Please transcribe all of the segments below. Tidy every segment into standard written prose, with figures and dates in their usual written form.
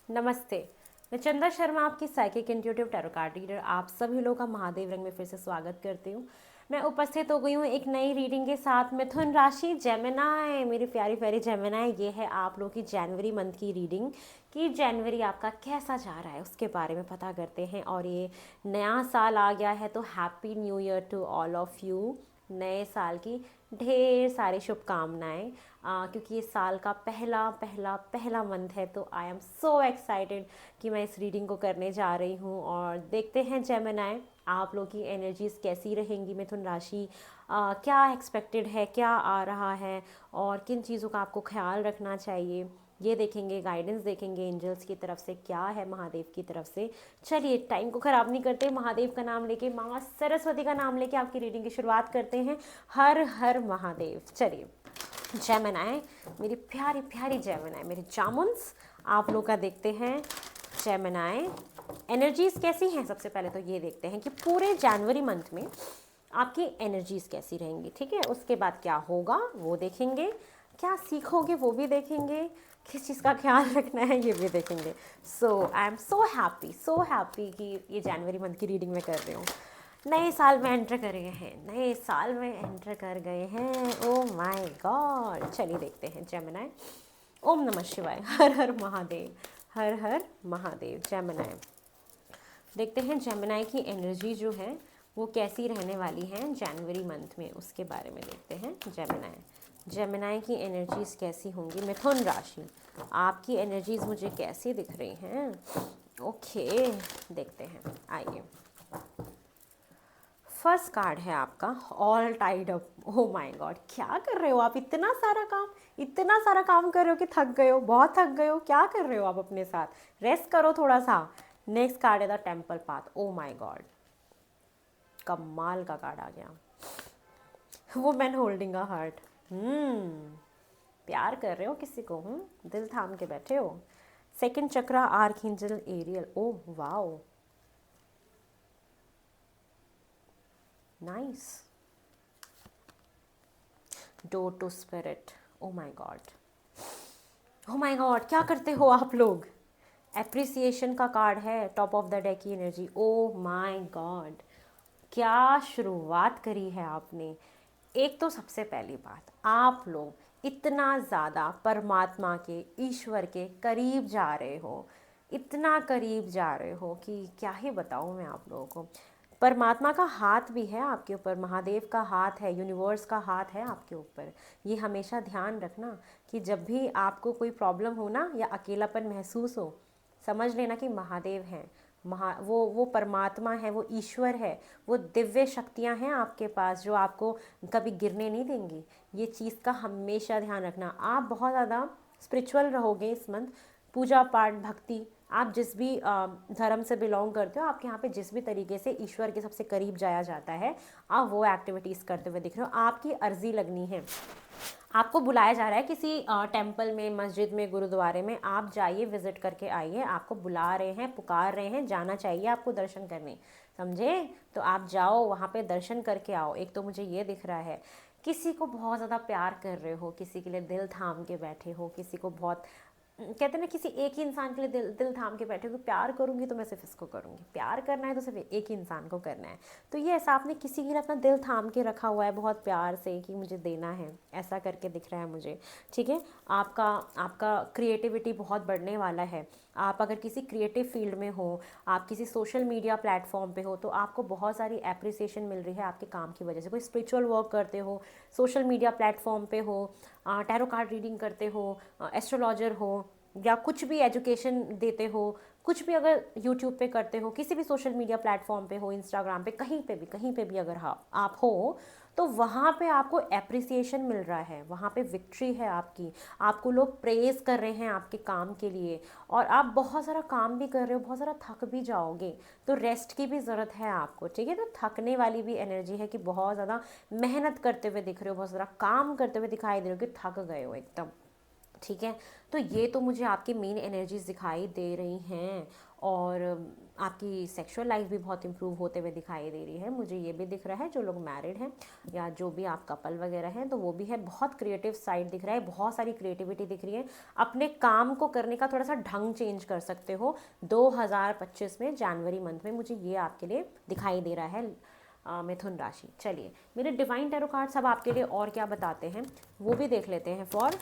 नमस्ते। मैं चंदा शर्मा, आपकी psychic intuitive tarot card reader, आप सभी लोगों का महादेव रंग में फिर से स्वागत करती हूँ। मैं उपस्थित हो गई हूँ एक नई रीडिंग के साथ। मिथुन राशि, जेमिनाई, मेरी प्यारी प्यारी जेमिनाई, ये है आप लोगों की जनवरी मंथ की रीडिंग कि जनवरी आपका कैसा जा रहा है उसके बारे में पता करते हैं। और ये नया साल आ गया है तो happy new year to all of you. नए साल की ढेर सारी शुभकामनाएं, क्योंकि ये साल का पहला पहला पहला मंथ है। तो आई एम सो एक्साइटेड कि मैं इस रीडिंग को करने जा रही हूँ। और देखते हैं जेमिनाई, आप लोग की एनर्जीज कैसी रहेंगी। मिथुन राशि, क्या एक्सपेक्टेड है, क्या आ रहा है और किन चीज़ों का आपको ख्याल रखना चाहिए, ये देखेंगे। गाइडेंस देखेंगे एंजल्स की तरफ से क्या है, महादेव की तरफ से। चलिए टाइम को ख़राब नहीं करते, महादेव का नाम लेके, माँ सरस्वती का नाम लेके आपकी रीडिंग की शुरुआत करते हैं। हर हर महादेव। चलिए जेमिनाई, मेरी प्यारी प्यारी जेमिनाई, मेरे जामुन्स, आप लोग का देखते हैं। जेमिनाई एनर्जीज़ कैसी हैं, सबसे पहले तो ये देखते हैं कि पूरे जनवरी मंथ में आपकी एनर्जीज़ कैसी रहेंगी। ठीक है, उसके बाद क्या होगा वो देखेंगे, क्या सीखोगे वो भी देखेंगे, किस चीज़ का ख्याल रखना है ये भी देखेंगे। सो आई एम सो हैप्पी कि ये जनवरी मंथ की रीडिंग में कर रही हूँ। नए साल में एंटर कर गए हैं, नए साल में एंटर कर गए हैं। ओ माय गॉड, चलिए देखते हैं जेमिनाई। ओम नमः शिवाय, हर हर महादेव, हर हर महादेव। जेमिनाई देखते हैं जेमिनाई की एनर्जी जो है वो कैसी रहने वाली है जनवरी मंथ में, उसके बारे में देखते हैं। जेमिनाई की एनर्जीज कैसी होंगी। मिथुन राशि, आपकी एनर्जीज मुझे कैसी दिख रही हैं। ओके, देखते हैं, आइए। फर्स्ट कार्ड है आपका all tied up. O my God, क्या कर रहे हो आप, इतना सारा काम, इतना सारा काम कर रहे हो कि थक गए हो, बहुत थक गए हो। क्या कर रहे हो आप अपने साथ, रेस्ट करो थोड़ा सा। नेक्स्ट कार्ड है the temple path. O my God, कमाल का कार्ड आ गया। Women holding a heart. प्यार कर रहे हो किसी को, दिल थाम के बैठे हो। Second chakra archangel Ariel. Oh wow, nice. Door to spirit. Oh my God, oh my God, क्या करते हो आप लोग। एप्रिसिएशन का कार्ड है, टॉप ऑफ द डेक की एनर्जी। ओ माय गॉड, क्या शुरुआत करी है आपने। एक तो सबसे पहली बात, आप लोग इतना ज़्यादा परमात्मा के, ईश्वर के करीब जा रहे हो, इतना करीब जा रहे हो कि क्या ही बताऊँ मैं आप लोगों को। परमात्मा का हाथ भी है आपके ऊपर, महादेव का हाथ है, यूनिवर्स का हाथ है आपके ऊपर। ये हमेशा ध्यान रखना कि जब भी आपको कोई प्रॉब्लम हो ना या अकेलापन महसूस हो, समझ लेना कि महादेव हैं। वो परमात्मा है, वो ईश्वर है, वो दिव्य शक्तियाँ हैं आपके पास जो आपको कभी गिरने नहीं देंगी। ये चीज़ का हमेशा ध्यान रखना। आप बहुत ज़्यादा स्पिरिचुअल रहोगे इस मंथ। पूजा पाठ, भक्ति, आप जिस भी धर्म से बिलोंग करते हो, आपके यहाँ पे जिस भी तरीके से ईश्वर के सबसे करीब जाया जाता है, आप वो एक्टिविटीज़ करते हुए दिख रहे हो। आपकी अर्जी लगनी है, आपको बुलाया जा रहा है किसी टेम्पल में, मस्जिद में, गुरुद्वारे में। आप जाइए, विजिट करके आइए। आपको बुला रहे हैं, पुकार रहे हैं, जाना चाहिए आपको दर्शन करने, समझे। तो आप जाओ वहाँ पे, दर्शन करके आओ। एक तो मुझे ये दिख रहा है किसी को बहुत ज़्यादा प्यार कर रहे हो, किसी के लिए दिल थाम के बैठे हो, किसी को बहुत, कहते हैं ना, किसी एक ही इंसान के लिए दिल दिल थाम के बैठे हो कि प्यार करूंगी तो मैं सिर्फ इसको करूंगी, प्यार करना है तो सिर्फ एक ही इंसान को करना है। तो ये ऐसा आपने किसी के लिए अपना दिल थाम के रखा हुआ है बहुत प्यार से कि मुझे देना है, ऐसा करके दिख रहा है मुझे। ठीक है, आपका आपका क्रिएटिविटी बहुत बढ़ने वाला है। आप अगर किसी क्रिएटिव फील्ड में हो, आप किसी सोशल मीडिया प्लेटफॉर्म पे हो, तो आपको बहुत सारी एप्रिसिएशन मिल रही है आपके काम की वजह से। कोई स्पिरिचुअल वर्क करते हो, सोशल मीडिया प्लेटफॉर्म पे हो, टैरो कार्ड रीडिंग करते हो, एस्ट्रोलॉजर हो, या कुछ भी एजुकेशन देते हो, कुछ भी अगर यूट्यूब पे करते हो, किसी भी सोशल मीडिया प्लेटफॉर्म पे हो, इंस्टाग्राम पे, कहीं पे भी अगर आप हो, तो वहाँ पे आपको एप्रिसिएशन मिल रहा है, वहाँ पे विक्ट्री है आपकी। आपको लोग प्रेज़ कर रहे हैं आपके काम के लिए। और आप बहुत सारा काम भी कर रहे हो, बहुत सारा थक भी जाओगे, तो रेस्ट की भी ज़रूरत है आपको। ठीक है, तो थकने वाली भी एनर्जी है कि बहुत ज़्यादा मेहनत करते हुए दिख रहे हो, बहुत सारा काम करते हुए दिखाई दे रहे हो कि थक गए हो एकदम। ठीक है, तो ये तो मुझे आपकी मेन एनर्जीज दिखाई दे रही हैं। और आपकी सेक्सुअल लाइफ भी बहुत इंप्रूव होते हुए दिखाई दे रही है। मुझे ये भी दिख रहा है जो लोग मैरिड हैं या जो भी आप कपल वगैरह हैं तो वो भी है। बहुत क्रिएटिव साइड दिख रहा है, बहुत सारी क्रिएटिविटी दिख रही है। अपने काम को करने का थोड़ा सा ढंग चेंज कर सकते हो 2025 में, जनवरी मंथ में मुझे ये आपके लिए दिखाई दे रहा है मिथुन राशि। चलिए मेरे डिवाइन टैरो कार्ड्स अब आपके लिए और क्या बताते हैं वो भी देख लेते हैं फॉर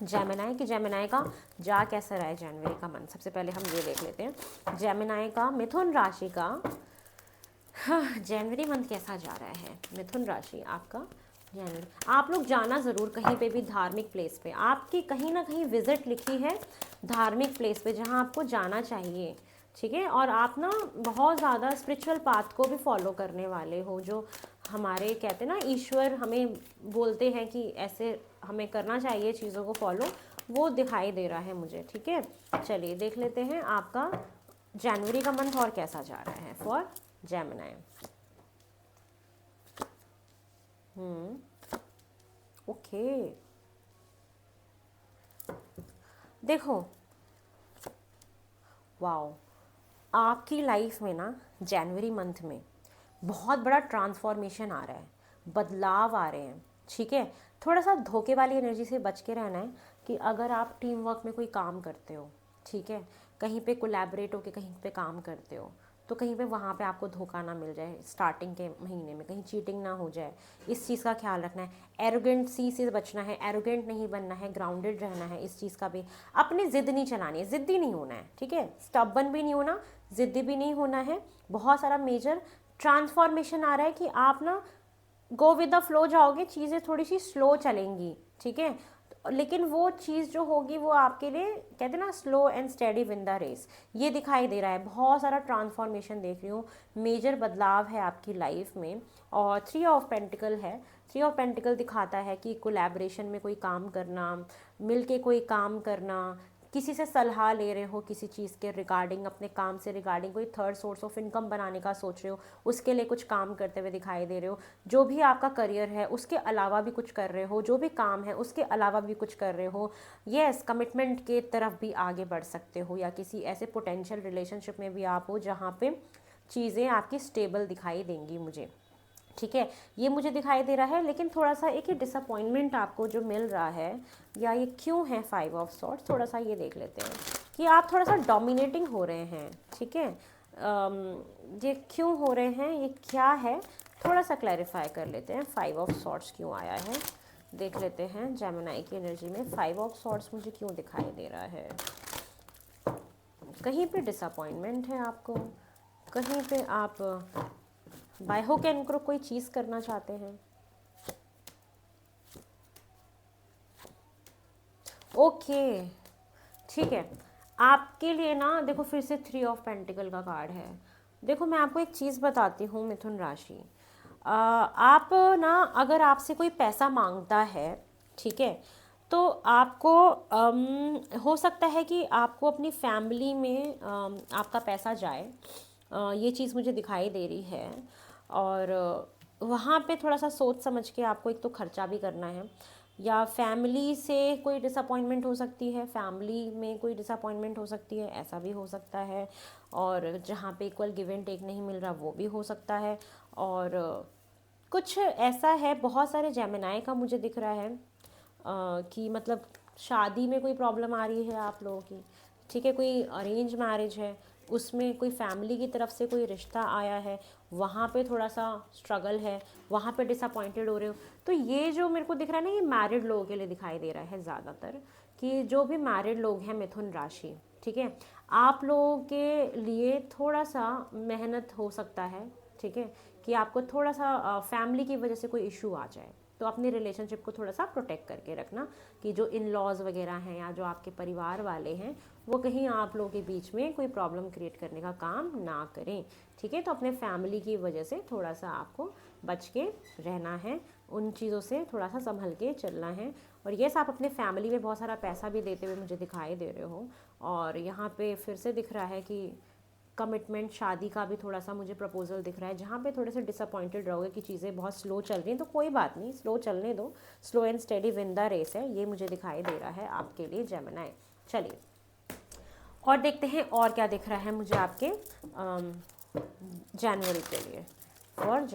जेमिनाई कि जेमिनाई का जा कैसा रहा है जनवरी का मंथ। सबसे पहले हम ये देख लेते हैं जेमिनाई का मिथुन राशि का जनवरी मंथ कैसा जा रहा है। मिथुन राशि आपका जनवरी, आप लोग जाना ज़रूर कहीं पे भी धार्मिक प्लेस पे, आपकी कहीं ना कहीं विजिट लिखी है धार्मिक प्लेस पे जहाँ आपको जाना चाहिए, ठीक है। और आप ना बहुत ज़्यादा स्पिरिचुअल पाथ को भी फॉलो करने वाले हो, जो हमारे कहते हैं ना ईश्वर हमें बोलते हैं कि ऐसे हमें करना चाहिए चीज़ों को फॉलो, वो दिखाई दे रहा है मुझे, ठीक है। चलिए देख लेते हैं आपका जनवरी का मंथ और कैसा जा रहा है फॉर जेमिनाई। ओके देखो, वाओ, आपकी लाइफ में ना जनवरी मंथ में बहुत बड़ा ट्रांसफॉर्मेशन आ रहा है, बदलाव आ रहे हैं, ठीक है। थोड़ा सा धोखे वाली एनर्जी से बच के रहना है कि अगर आप टीम वर्क में कोई काम करते हो, ठीक है, कहीं पे कोलैबोरेट होकर कहीं पे काम करते हो तो कहीं पे वहाँ पे आपको धोखा ना मिल जाए स्टार्टिंग के महीने में, कहीं चीटिंग ना हो जाए, इस चीज़ का ख्याल रखना है। एरोगेंसी से बचना है, एरोगेंट नहीं बनना है, ग्राउंडेड रहना है, इस चीज़ का भी। अपनी ज़िद नहीं चलानी है, ज़िद्दी नहीं होना है, ठीक है, स्टबन भी नहीं होना, ज़िद्दी भी नहीं होना है। बहुत सारा मेजर ट्रांसफॉर्मेशन आ रहा है कि आप ना गो विद द फ्लो जाओगे, चीज़ें थोड़ी सी स्लो चलेंगी, ठीक है, लेकिन वो चीज़ जो होगी वो आपके लिए कहते हैं ना slow and steady win the race, ये दिखाई दे रहा है। बहुत सारा ट्रांसफॉर्मेशन देख रही हूँ, मेजर बदलाव है आपकी लाइफ में। और 3 ऑफ पेंटिकल है, 3 ऑफ पेंटिकल दिखाता है कि कोलैबोरेशन में कोई काम करना, मिलके कोई काम करना, किसी से सलाह ले रहे हो किसी चीज़ के रिगार्डिंग, अपने काम से रिगार्डिंग कोई थर्ड सोर्स ऑफ इनकम बनाने का सोच रहे हो, उसके लिए कुछ काम करते हुए दिखाई दे रहे हो। जो भी आपका करियर है उसके अलावा भी कुछ कर रहे हो, जो भी काम है उसके अलावा भी कुछ कर रहे हो। यस, कमिटमेंट के तरफ भी आगे बढ़ सकते हो, या किसी ऐसे पोटेंशियल रिलेशनशिप में भी आप हो जहाँ पे चीज़ें आपकी स्टेबल दिखाई देंगी मुझे, ठीक है, ये मुझे दिखाई दे रहा है। लेकिन थोड़ा सा एक ही डिसअपॉइंटमेंट आपको जो मिल रहा है, या ये क्यों है 5 ऑफ सॉर्ट्स, थोड़ा सा ये देख लेते हैं कि आप थोड़ा सा डोमिनेटिंग हो रहे हैं, ठीक है। ये क्यों हो रहे हैं, ये क्या है, थोड़ा सा क्लैरिफाई कर लेते हैं। 5 ऑफ सॉर्ट्स क्यों आया है देख लेते हैं। जेमिनाई की एनर्जी में 5 ऑफ सॉर्ट्स मुझे क्यों दिखाई दे रहा है। कहीं पे डिसअपॉइंटमेंट है आपको, कहीं पे आप बाय हुक एंड क्रुक कोई चीज़ करना चाहते हैं। ओके ठीक है, आपके लिए ना देखो फिर से 3 ऑफ पेंटिकल का कार्ड है। देखो मैं आपको एक चीज़ बताती हूँ मिथुन राशि, आप ना अगर आपसे कोई पैसा मांगता है, ठीक है, तो आपको हो सकता है कि आपको अपनी फैमिली में आपका पैसा जाए, ये चीज़ मुझे दिखाई दे रही है। और वहाँ पे थोड़ा सा सोच समझ के आपको एक तो खर्चा भी करना है, या फैमिली से कोई डिसअपॉइंटमेंट हो सकती है, फैमिली में कोई डिसअपॉइंटमेंट हो सकती है, ऐसा भी हो सकता है। और जहाँ पे इक्वल गिव एंड टेक नहीं मिल रहा वो भी हो सकता है। और कुछ ऐसा है, बहुत सारे जेमिनाई का मुझे दिख रहा है कि मतलब शादी में कोई प्रॉब्लम आ रही है आप लोगों की, ठीक है, कोई अरेंज मैरिज है, उसमें कोई फैमिली की तरफ से कोई रिश्ता आया है, वहाँ पे थोड़ा सा स्ट्रगल है, वहाँ पे डिसअपॉइंटेड हो रहे हो। तो ये जो मेरे को दिख रहा है ना, ये मैरिड लोगों के लिए दिखाई दे रहा है ज़्यादातर, कि जो भी मैरिड लोग हैं मिथुन राशि, ठीक है, आप लोगों के लिए थोड़ा सा मेहनत हो सकता है, ठीक है, कि आपको थोड़ा सा फैमिली की वजह से कोई इशू आ जाए, तो अपने रिलेशनशिप को थोड़ा सा प्रोटेक्ट करके रखना कि जो इन लॉज वगैरह हैं या जो आपके परिवार वाले हैं वो कहीं आप लोगों के बीच में कोई प्रॉब्लम क्रिएट करने का काम ना करें, ठीक है। तो अपने फैमिली की वजह से थोड़ा सा आपको बच के रहना है, उन चीज़ों से थोड़ा सा संभल के चलना है। और येस, आप अपने फैमिली में बहुत सारा पैसा भी देते हुए मुझे दिखाई दे रहे हो। और यहाँ पे फिर से दिख रहा है कि कमिटमेंट, शादी का भी थोड़ा सा मुझे प्रपोजल दिख रहा है, जहाँ पे थोड़े से डिसअपॉइंटेड रहोगे कि चीज़ें बहुत स्लो चल रही हैं, तो कोई बात नहीं, स्लो चलने दो, slow and steady win the race है, ये मुझे दिखाई दे रहा है आपके लिए जेमिनाई। चलिए और देखते हैं और क्या दिख रहा है मुझे आपके जनवरी के लिए। और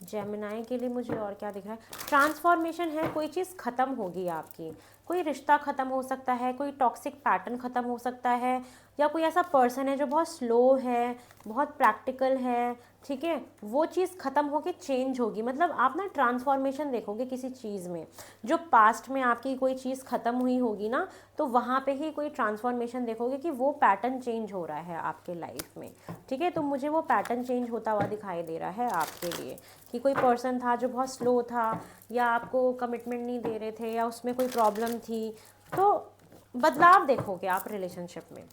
जेमिनाई के लिए मुझे और क्या दिख रहा है? ट्रांसफॉर्मेशन है, कोई चीज़ ख़त्म होगी आपकी, कोई रिश्ता ख़त्म हो सकता है, कोई टॉक्सिक पैटर्न ख़त्म हो सकता है, या कोई ऐसा पर्सन है जो बहुत स्लो है, बहुत प्रैक्टिकल है, ठीक है, वो चीज़ ख़त्म होके चेंज होगी। मतलब आप ना ट्रांसफॉर्मेशन देखोगे किसी चीज़ में, जो पास्ट में आपकी कोई चीज़ ख़त्म हुई होगी ना, तो वहाँ पे ही कोई ट्रांसफॉर्मेशन देखोगे कि वो पैटर्न चेंज हो रहा है आपके लाइफ में, ठीक है। तो मुझे वो पैटर्न चेंज होता हुआ दिखाई दे रहा है आपके लिए, कि कोई पर्सन था जो बहुत स्लो था, या आपको कमिटमेंट नहीं दे रहे थे, या उसमें कोई प्रॉब्लम थी, तो बदलाव देखोगे आप रिलेशनशिप में,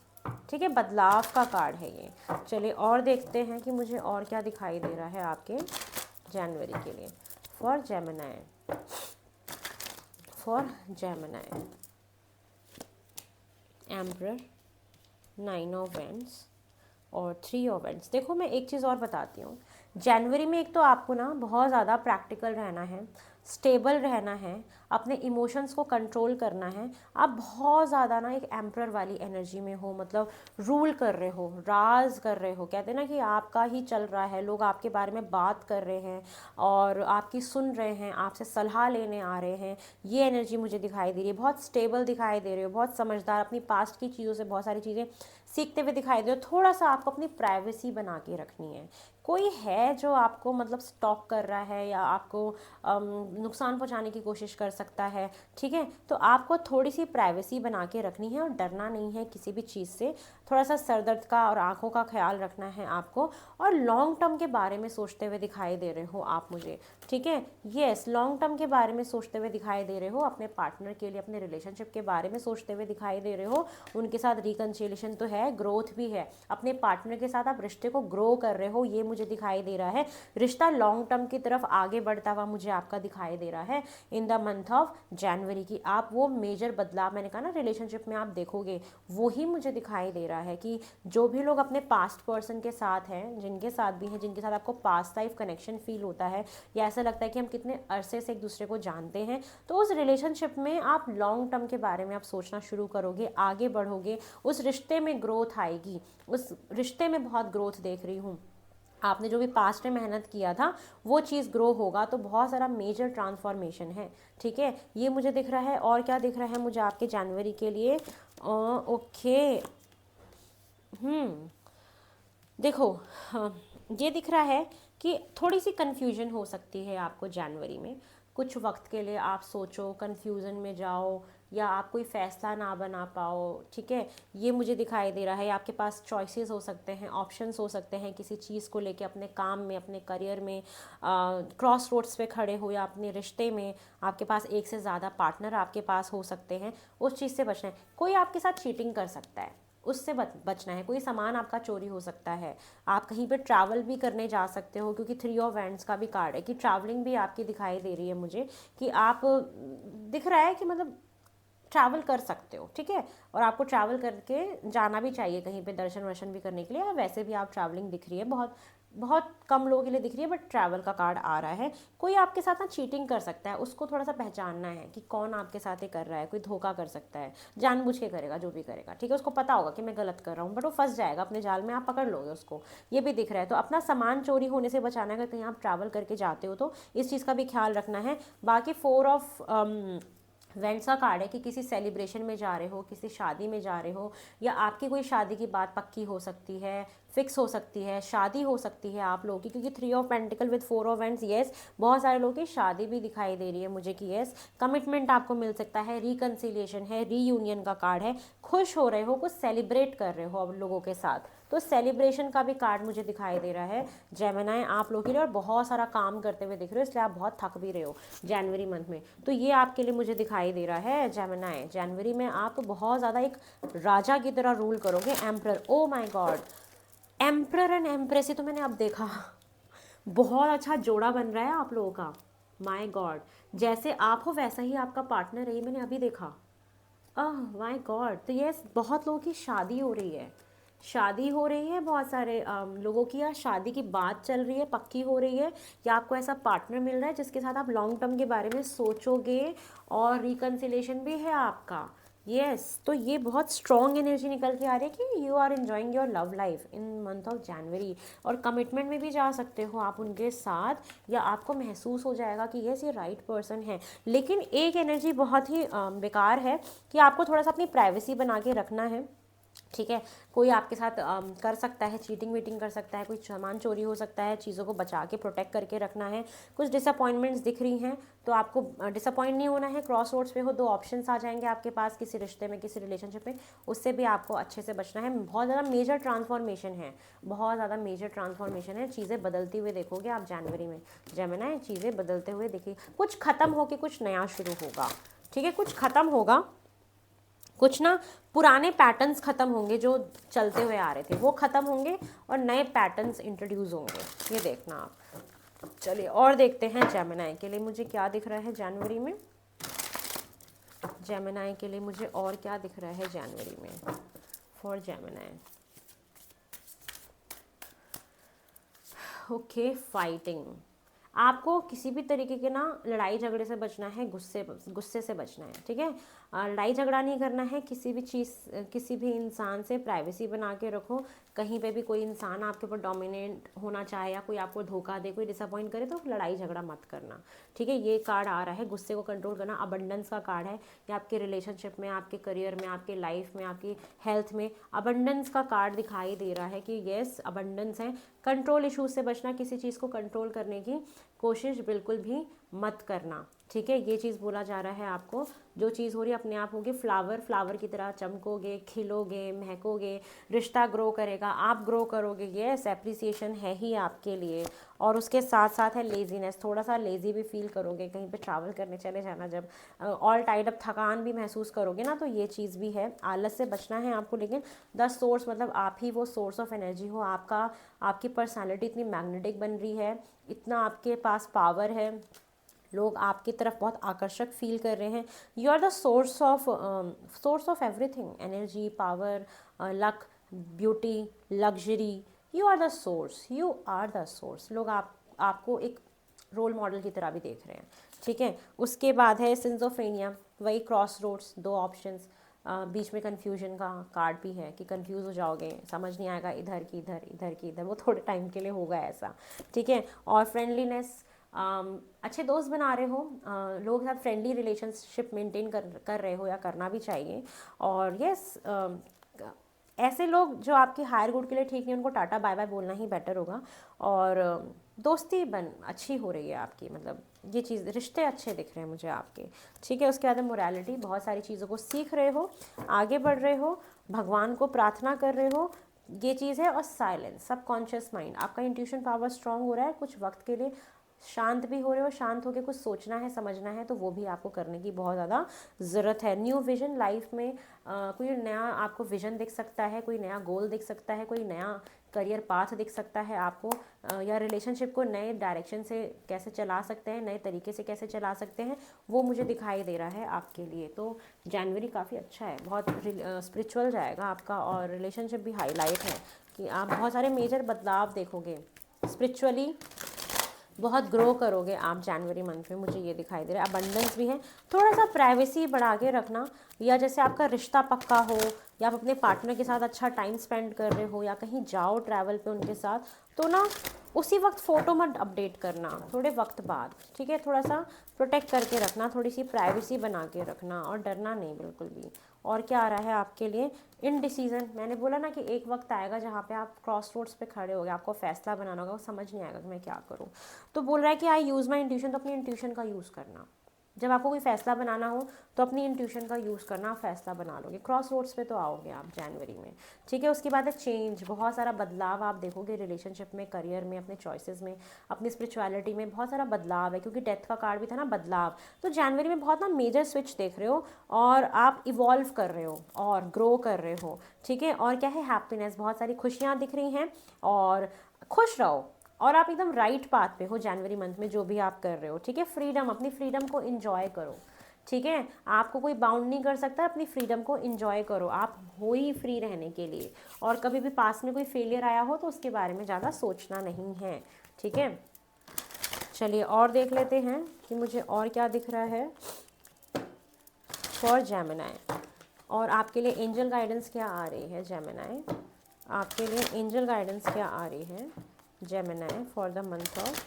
ठीक है। बदलाव का कार्ड है ये। चलिए और देखते हैं कि मुझे और क्या दिखाई दे रहा है आपके जनवरी के लिए। For Gemini emperor, 9 of vends और 3 ऑफ वेंड्स। देखो मैं एक चीज़ और बताती हूँ, जनवरी में एक तो आपको ना बहुत ज़्यादा प्रैक्टिकल रहना है, स्टेबल रहना है, अपने इमोशंस को कंट्रोल करना है। आप बहुत ज़्यादा ना एक एम्परर वाली एनर्जी में हो, मतलब रूल कर रहे हो, राज कर रहे हो, कहते हैं ना कि आपका ही चल रहा है, लोग आपके बारे में बात कर रहे हैं और आपकी सुन रहे हैं, आपसे सलाह लेने आ रहे हैं। ये एनर्जी मुझे दिखाई दे रही है, बहुत स्टेबल दिखाई दे रही हो, बहुत समझदार, अपनी पास्ट की चीज़ों से बहुत सारी चीज़ें सीखते हुए दिखाई दे रहे हो। थोड़ा सा आपको अपनी प्राइवेसी बना के रखनी है। कोई है जो आपको मतलब स्टॉक कर रहा है या आपको नुकसान पहुंचाने की कोशिश कर सकता है, ठीक है। तो आपको थोड़ी सी प्राइवेसी बना के रखनी है और डरना नहीं है किसी भी चीज़ से। थोड़ा सा सरदर्द का और आंखों का ख्याल रखना है आपको, और लॉन्ग टर्म के बारे में सोचते हुए दिखाई दे रहे हो आप मुझे, ठीक है। यस, लॉन्ग टर्म के बारे में सोचते हुए दिखाई दे रहे हो, अपने पार्टनर के लिए, अपने रिलेशनशिप के बारे में सोचते हुए दिखाई दे रहे हो। उनके साथ रिकन्सिलिएशन तो है, ग्रोथ भी है, अपने पार्टनर के साथ आप रिश्ते को ग्रो कर रहे हो, ये मुझे दिखाई दे रहा है। रिश्ता लॉन्ग टर्म की तरफ आगे बढ़ता हुआ मुझे आपका दिखाई दे रहा है इन द मंथ ऑफ जनवरी की। आप वो मेजर बदलाव, मैंने कहा ना रिलेशनशिप में आप देखोगे, वो ही मुझे दिखाई दे रहा है कि जो भी लोग अपने पास्ट पर्सन के साथ हैं, जिनके साथ भी हैं, जिनके साथ आपको पास्ट लाइफ कनेक्शन फील होता है, या ऐसा लगता है कि हम कितने अरसे से एक दूसरे को जानते हैं, तो उस रिलेशनशिप में आप लॉन्ग टर्म के बारे में आप सोचना शुरू करोगे, आगे बढ़ोगे, उस रिश्ते में ग्रोथ आएगी, उस रिश्ते में बहुत ग्रोथ देख रही हूँ। आपने जो भी पास्ट में मेहनत किया था वो चीज़ ग्रो होगा, तो बहुत सारा मेजर ट्रांसफॉर्मेशन है, ठीक है। ये मुझे दिख रहा है। और क्या दिख रहा है मुझे आपके जनवरी के लिए? ओके, देखो, हाँ, ये दिख रहा है कि थोड़ी सी कन्फ्यूजन हो सकती है आपको जनवरी में। कुछ वक्त के लिए आप सोचो, कन्फ्यूज़न में जाओ, या आप कोई फ़ैसला ना बना पाओ, ठीक है। ये मुझे दिखाई दे रहा है। आपके पास चॉइसेस हो सकते हैं, ऑप्शंस हो सकते हैं किसी चीज़ को लेके, अपने काम में, अपने करियर में, क्रॉस रोड्स पे खड़े हो, या अपने रिश्ते में आपके पास एक से ज़्यादा पार्टनर आपके पास हो सकते हैं। उस चीज़ से बचना है। कोई आपके साथ चीटिंग कर सकता है, उससे बचना है। कोई सामान आपका चोरी हो सकता है, आप कहीं पे ट्रैवल भी करने जा सकते हो, क्योंकि 3 ऑफ वैंड्स का भी कार्ड है कि ट्रैवलिंग भी आपकी दिखाई दे रही है मुझे, कि आप, दिख रहा है कि मतलब ट्रैवल कर सकते हो, ठीक है। और आपको ट्रैवल करके जाना भी चाहिए कहीं पे दर्शन वर्शन भी करने के लिए, और वैसे भी आप ट्रैवलिंग दिख रही है, बहुत बहुत कम लोगों के लिए दिख रही है, बट ट्रैवल का कार्ड आ रहा है। कोई आपके साथ ना चीटिंग कर सकता है, उसको थोड़ा सा पहचानना है कि कौन आपके साथ ये कर रहा है। कोई धोखा कर सकता है, जानबूझ के करेगा, जो भी करेगा, ठीक है। उसको पता होगा कि मैं गलत कर रहा हूँ, बट वो फंस जाएगा अपने जाल में, आप पकड़ लोगे उसको, ये भी दिख रहा है। तो अपना सामान चोरी होने से बचाना है, अगर कहीं आप ट्रैवल करके जाते हो तो इस चीज़ का भी ख्याल रखना है। बाकी 4 ऑफ वेंट्स का कार्ड है कि किसी सेलिब्रेशन में जा रहे हो, किसी शादी में जा रहे हो, या आपकी कोई शादी की बात पक्की हो सकती है, फिक्स हो सकती है, शादी हो सकती है आप लोगों की, क्योंकि 3 of pentacle with 4 of vents, yes, बहुत सारे लोगों की शादी भी दिखाई दे रही है मुझे कि येस, कमिटमेंट आपको मिल सकता है, रिकन्सिलिएशन है, रीयूनियन का कार्ड है, खुश हो रहे हो, कुछ सेलिब्रेट कर रहे हो अब लोगों के साथ, तो सेलिब्रेशन का भी कार्ड मुझे दिखाई दे रहा है जेमिनी आप लोगों के लिए। और बहुत सारा काम करते हुए दिख रहे हो, इसलिए आप बहुत थक भी रहे हो जनवरी मंथ में, तो ये आपके लिए मुझे दिखाई दे रहा है जेमिनी। जनवरी में आप बहुत ज़्यादा एक राजा की तरह रूल करोगे। Emperor, O my God, emperor and empress, ये तो मैंने अब देखा, बहुत अच्छा जोड़ा बन रहा है आप लोगों का। माय गॉड, जैसे आप हो वैसा ही आपका पार्टनर है, ये मैंने अभी देखा। माय गॉड, तो ये बहुत लोगों की शादी हो रही है, शादी हो रही है, बहुत सारे लोगों की यार शादी की बात चल रही है, पक्की हो रही है, या आपको ऐसा पार्टनर मिल रहा है जिसके साथ आप लॉन्ग टर्म के बारे में सोचोगे, और रिकन्सिलेशन भी है आपका, यस तो ये बहुत स्ट्रॉन्ग एनर्जी निकल के आ रही है कि you are enjoying your love life in month of January, और कमिटमेंट में भी जा सकते हो आप उनके साथ, या आपको महसूस हो जाएगा कि यस ये राइट पर्सन है। लेकिन एक एनर्जी बहुत ही बेकार है कि आपको थोड़ा सा अपनी प्राइवेसी बना के रखना है, ठीक है। कोई आपके साथ कर सकता है, चीटिंग वीटिंग कर सकता है, कोई सामान चोरी हो सकता है, चीज़ों को बचा के प्रोटेक्ट करके रखना है। कुछ डिसअपॉइंटमेंट्स दिख रही हैं तो आपको डिसअपॉइंट नहीं होना है। क्रॉस रोड्स पे हो, दो ऑप्शंस आ जाएंगे आपके पास किसी रिश्ते में, किसी रिलेशनशिप में, उससे भी आपको अच्छे से बचना है। बहुत ज़्यादा मेजर ट्रांसफॉर्मेशन है, बहुत ज़्यादा मेजर ट्रांसफॉर्मेशन है, चीज़ें बदलती हुए देखोगे आप जनवरी में। जेमिनी चीज़ें बदलते हुए देखिए, कुछ ख़त्म होके कुछ नया शुरू होगा, ठीक है। कुछ ख़त्म होगा, कुछ ना पुराने पैटर्न्स ख़त्म होंगे जो चलते हुए आ रहे थे, वो ख़त्म होंगे और नए पैटर्न्स इंट्रोड्यूस होंगे, ये देखना आप। चलिए और देखते हैं जेमिनी के लिए मुझे क्या दिख रहा है जनवरी में। जेमिनी के लिए मुझे और क्या दिख रहा है जनवरी में फॉर जेमिनी। Okay, fighting. आपको किसी भी तरीके के ना लड़ाई झगड़े से बचना है, गुस्से से बचना है, ठीक है। लड़ाई झगड़ा नहीं करना है किसी भी चीज़, किसी भी इंसान से प्राइवेसी बना के रखो। कहीं पे भी कोई इंसान आपके ऊपर डोमिनेट होना चाहे या कोई आपको धोखा दे, कोई डिसअपॉइंट करे तो लड़ाई झगड़ा मत करना, ठीक है। ये कार्ड आ रहा है गुस्से को कंट्रोल करना, अबंडेंस का कार्ड है। ये आपके रिलेशनशिप में, आपके करियर में, आपके लाइफ में, आपकी हेल्थ में अबंडेंस का कार्ड दिखाई दे रहा है कि येस अबंडेंस है। कंट्रोल इशूज से बचना, किसी चीज़ को कंट्रोल करने की कोशिश बिल्कुल भी मत करना, ठीक है। ये चीज़ बोला जा रहा है आपको, जो चीज़ हो रही है अपने आप होगी। फ्लावर की तरह चमकोगे, खिलोगे, महकोगे, रिश्ता ग्रो करेगा, आप ग्रो करोगे, ये एप्रिसिएशन है ही आपके लिए। और उसके साथ साथ है लेजीनेस, थोड़ा सा लेजी भी फील करोगे, कहीं पे ट्रैवल करने चले जाना जब ऑल टाइड अप थकान भी महसूस करोगे ना, तो ये चीज़ भी है। आलस से बचना है आपको, लेकिन द सोर्स मतलब आप ही वो सोर्स ऑफ एनर्जी हो। आपकी पर्सनालिटी इतनी मैग्नेटिक बन रही है, इतना आपके पास पावर है, लोग आपकी तरफ बहुत आकर्षक फील कर रहे हैं। You are the source of everything, energy, power, luck, beauty, luxury. You are the source, you are the source. लोग आपको एक रोल मॉडल की तरह भी देख रहे हैं, ठीक है। उसके बाद है सिंजोफ्रेनिया, वही क्रॉस रोड्स, दो ऑप्शंस, बीच में कन्फ्यूजन का कार्ड भी है कि कंफ्यूज हो जाओगे, समझ नहीं आएगा इधर की इधर, इधर की इधर, वो थोड़े टाइम के लिए होगा ऐसा, ठीक है। और फ्रेंडलीनेस, अच्छे दोस्त बना रहे हो, लोगों के साथ फ्रेंडली रिलेशनशिप मेंटेन कर रहे हो, या करना भी चाहिए। और यस ऐसे लोग जो आपके हायर गुड के लिए ठीक नहीं, उनको टाटा बाय बाय बोलना ही बेटर होगा। और दोस्ती अच्छी हो रही है आपकी, मतलब ये चीज़, रिश्ते अच्छे दिख रहे हैं मुझे आपके, ठीक है। उसके बाद मोरालिटी, बहुत सारी चीज़ों को सीख रहे हो, आगे बढ़ रहे हो, भगवान को प्रार्थना कर रहे हो, ये चीज़ है। और साइलेंस, सबकॉन्शियस माइंड, आपका इंट्यूशन पावर स्ट्रांग हो रहा है, कुछ वक्त के लिए शांत भी हो रहे हो, शांत होकर कुछ सोचना है, समझना है, तो वो भी आपको करने की बहुत ज़्यादा ज़रूरत है। न्यू विजन लाइफ में, कोई नया आपको विजन दिख सकता है, कोई नया गोल दिख सकता है, कोई नया करियर पाथ दिख सकता है आपको, या रिलेशनशिप को नए डायरेक्शन से कैसे चला सकते हैं, नए तरीके से कैसे चला सकते हैं, वो मुझे दिखाई दे रहा है आपके लिए। तो जनवरी काफ़ी अच्छा है, बहुत स्पिरिचुअल जाएगा आपका, और रिलेशनशिप भी हाईलाइट है कि आप बहुत सारे मेजर बदलाव देखोगे, स्पिरिचुअली बहुत ग्रो करोगे आप जनवरी मंथ में, मुझे ये दिखाई दे रहा है। अबंडेंस भी है, थोड़ा सा प्राइवेसी बढ़ा के रखना, या जैसे आपका रिश्ता पक्का हो, या आप अपने पार्टनर के साथ अच्छा टाइम स्पेंड कर रहे हो, या कहीं जाओ ट्रैवल पे उनके साथ, तो ना उसी वक्त फ़ोटो मत अपडेट करना, थोड़े वक्त बाद, ठीक है। थोड़ा सा प्रोटेक्ट करके रखना, थोड़ी सी प्राइवेसी बना के रखना, और डरना नहीं बिल्कुल भी। और क्या आ रहा है आपके लिए, इनडिसीजन। मैंने बोला ना कि एक वक्त आएगा जहाँ पे आप क्रॉस रोड्स पे खड़े होगे, आपको फैसला बनाना होगा, समझ नहीं आएगा कि मैं क्या करूँ। तो बोल रहा है कि आई यूज़ माई इंट्यूशन, तो अपनी इंट्यूशन का यूज़ करना। जब आपको कोई फैसला बनाना हो तो अपनी इंट्यूशन का यूज़ करना, आप फैसला बना लोगे। क्रॉस रोड्स पे तो आओगे आप जनवरी में, ठीक है। उसके बाद है चेंज, बहुत सारा बदलाव आप देखोगे रिलेशनशिप में, करियर में, अपने चॉइसेस में, अपनी स्पिरिचुअलिटी में, बहुत सारा बदलाव है, क्योंकि डेथ का कार्ड भी था ना, बदलाव। तो जनवरी में बहुत ना मेजर स्विच देख रहे हो, और आप इवॉल्व कर रहे हो और ग्रो कर रहे हो, ठीक है। और क्या है, हैप्पीनेस, बहुत सारी खुशियाँ दिख रही हैं, और खुश रहो, और आप एकदम राइट पाथ पे हो जनवरी मंथ में, जो भी आप कर रहे हो, ठीक है। फ्रीडम, अपनी फ्रीडम को इंजॉय करो, ठीक है। आपको कोई बाउंड नहीं कर सकता, अपनी फ्रीडम को इंजॉय करो, आप हो ही फ्री रहने के लिए। और कभी भी पास में कोई फेलियर आया हो तो उसके बारे में ज़्यादा सोचना नहीं है, ठीक है। चलिए और देख लेते हैं कि मुझे और क्या दिख रहा है फॉर जेमिनी। और आपके लिए एंजल गाइडेंस क्या आ रही है जेमिनी? आपके लिए एंजल गाइडेंस क्या आ रही है Gemini for the month of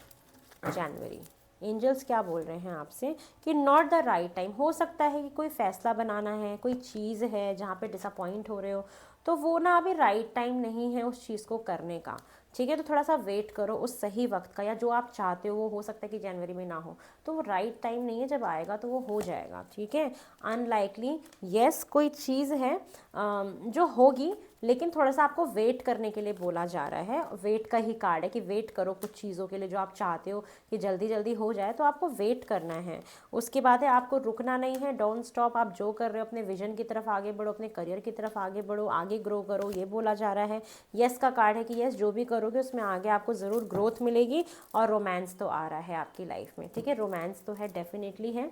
January? Angels क्या बोल रहे हैं आपसे कि नॉट द राइट टाइम। हो सकता है कि कोई फ़ैसला बनाना है, कोई चीज़ है जहाँ पे डिसअपॉइंट हो रहे हो, तो वो ना अभी राइट टाइम नहीं है उस चीज़ को करने का, ठीक है? तो थोड़ा सा वेट करो उस सही वक्त का, या जो आप चाहते हो वो हो सकता है कि जनवरी में ना हो, तो वो राइट टाइम नहीं है, जब आएगा तो वो हो जाएगा, ठीक है? अनलाइकली यस, कोई चीज़ है जो होगी, लेकिन थोड़ा सा आपको वेट करने के लिए बोला जा रहा है। वेट का ही कार्ड है कि वेट करो कुछ चीज़ों के लिए जो आप चाहते हो कि जल्दी जल्दी हो जाए, तो आपको वेट करना है। उसके बाद है आपको रुकना नहीं है, डोंट स्टॉप। आप जो कर रहे हो अपने विजन की तरफ आगे बढ़ो, अपने करियर की तरफ आगे बढ़ो, आगे ग्रो करो, ये बोला जा रहा है। यस का कार्ड है कि यस, जो भी करोगे उसमें आगे आपको ज़रूर ग्रोथ मिलेगी। और रोमांस तो आ रहा है आपकी लाइफ में, ठीक है? रोमांस तो है, डेफिनेटली है।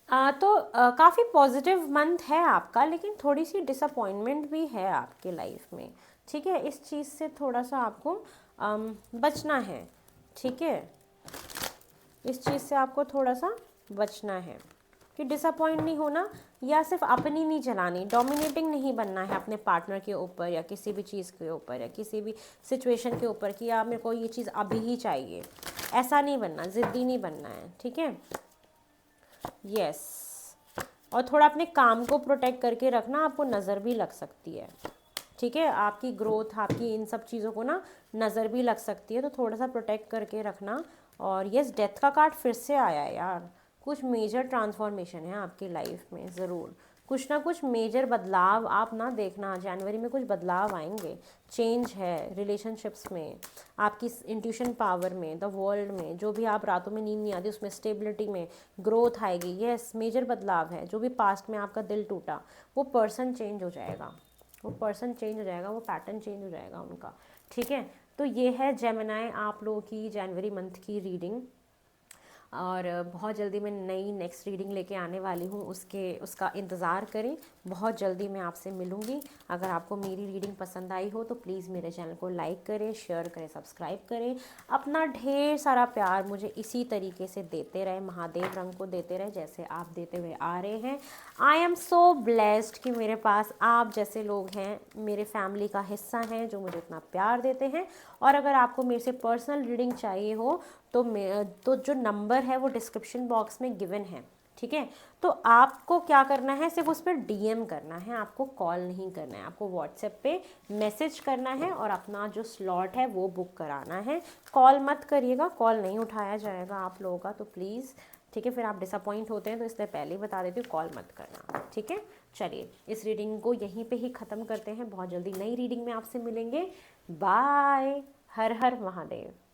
काफ़ी पॉजिटिव मंथ है आपका, लेकिन थोड़ी सी डिसअपॉइंटमेंट भी है आपके लाइफ में, ठीक है? इस चीज़ से थोड़ा सा आपको बचना है, ठीक है? इस चीज़ से आपको थोड़ा सा बचना है कि डिसअपॉइंट नहीं होना, या सिर्फ अपनी नहीं चलानी, डोमिनेटिंग नहीं बनना है अपने पार्टनर के ऊपर या किसी भी चीज़ के ऊपर या किसी भी सिचुएशन के ऊपर कि यार मेरे को ये चीज़ अभी ही चाहिए। ऐसा नहीं बनना, ज़िद्दी नहीं बनना है, ठीक है? यस। और थोड़ा अपने काम को प्रोटेक्ट करके रखना, आपको नज़र भी लग सकती है, ठीक है? आपकी ग्रोथ, आपकी इन सब चीज़ों को ना नज़र भी लग सकती है, तो थोड़ा सा प्रोटेक्ट करके रखना। और यस, डेथ का कार्ड फिर से आया है यार। कुछ मेजर ट्रांसफॉर्मेशन है आपकी लाइफ में, ज़रूर कुछ ना कुछ मेजर बदलाव आप ना देखना, जनवरी में कुछ बदलाव आएंगे। चेंज है रिलेशनशिप्स में, आपकी इंट्यूशन पावर में, द वर्ल्ड में, जो भी आप रातों में नींद नहीं आती उसमें स्टेबिलिटी में ग्रोथ आएगी। यस, मेजर बदलाव है। जो भी पास्ट में आपका दिल टूटा, वो पर्सन चेंज हो जाएगा, वो पर्सन चेंज हो जाएगा, वो पैटर्न चेंज हो जाएगा उनका, ठीक है? तो ये है जेमिनी आप लोगों की जनवरी मंथ की रीडिंग। और बहुत जल्दी मैं नई नेक्स्ट रीडिंग लेके आने वाली हूँ, उसका इंतज़ार करें। बहुत जल्दी मैं आपसे मिलूँगी। अगर आपको मेरी रीडिंग पसंद आई हो तो प्लीज़ मेरे चैनल को लाइक करें, शेयर करें, सब्सक्राइब करें। अपना ढेर सारा प्यार मुझे इसी तरीके से देते रहे, महादेव रंग को देते रहे जैसे आप देते हुए आ रहे हैं। आई एम सो ब्लेस्ड कि मेरे पास आप जैसे लोग हैं, मेरे फैमिली का हिस्सा हैं, जो मुझे इतना प्यार देते हैं। और अगर आपको मेरे से पर्सनल रीडिंग चाहिए हो तो जो नंबर है वो डिस्क्रिप्शन बॉक्स में गिवन है, ठीक है? तो आपको क्या करना है, सिर्फ उस पर डीएम करना है, आपको कॉल नहीं करना है। आपको व्हाट्सएप पे मैसेज करना है और अपना जो स्लॉट है वो बुक कराना है। कॉल मत करिएगा, कॉल नहीं उठाया जाएगा आप लोगों का, तो प्लीज़, ठीक है? फिर आप डिसअपॉइंट होते हैं, तो इसलिए पहले ही बता देती हूँ, कॉल मत करना, ठीक है? चलिए, इस रीडिंग को यहीं पे ही ख़त्म करते हैं। बहुत जल्दी नई रीडिंग में आपसे मिलेंगे। बाय। हर हर महादेव।